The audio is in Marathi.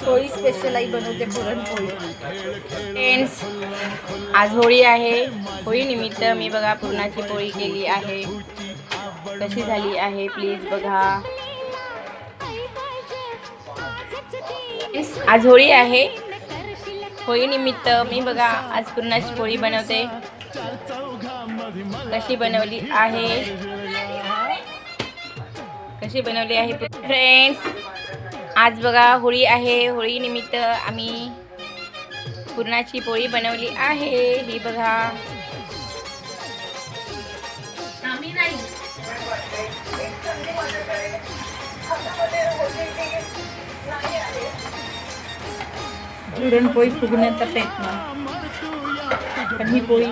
होळी स्पेशल आई बनवते पुरणपोळी। फ्रेंड्स, आज होळी आहे। होळी निमित्त मी बघा पुरणाची पोळी केली आहे। कशी झाली आहे प्लीज बघा। आज होळी आहे। होळी निमित्त मी बघा आज पुरणाची पोळी बनवते। कशी बनवली आहे फ्रेंड्स। आज बघा होळी आहे। होळी निमित्त आम्ही पुरणाची पोळी बनवली आहे। ही बघा। पुरणपोळी फुगण्याचा प्रयत्न, पण ही पोळी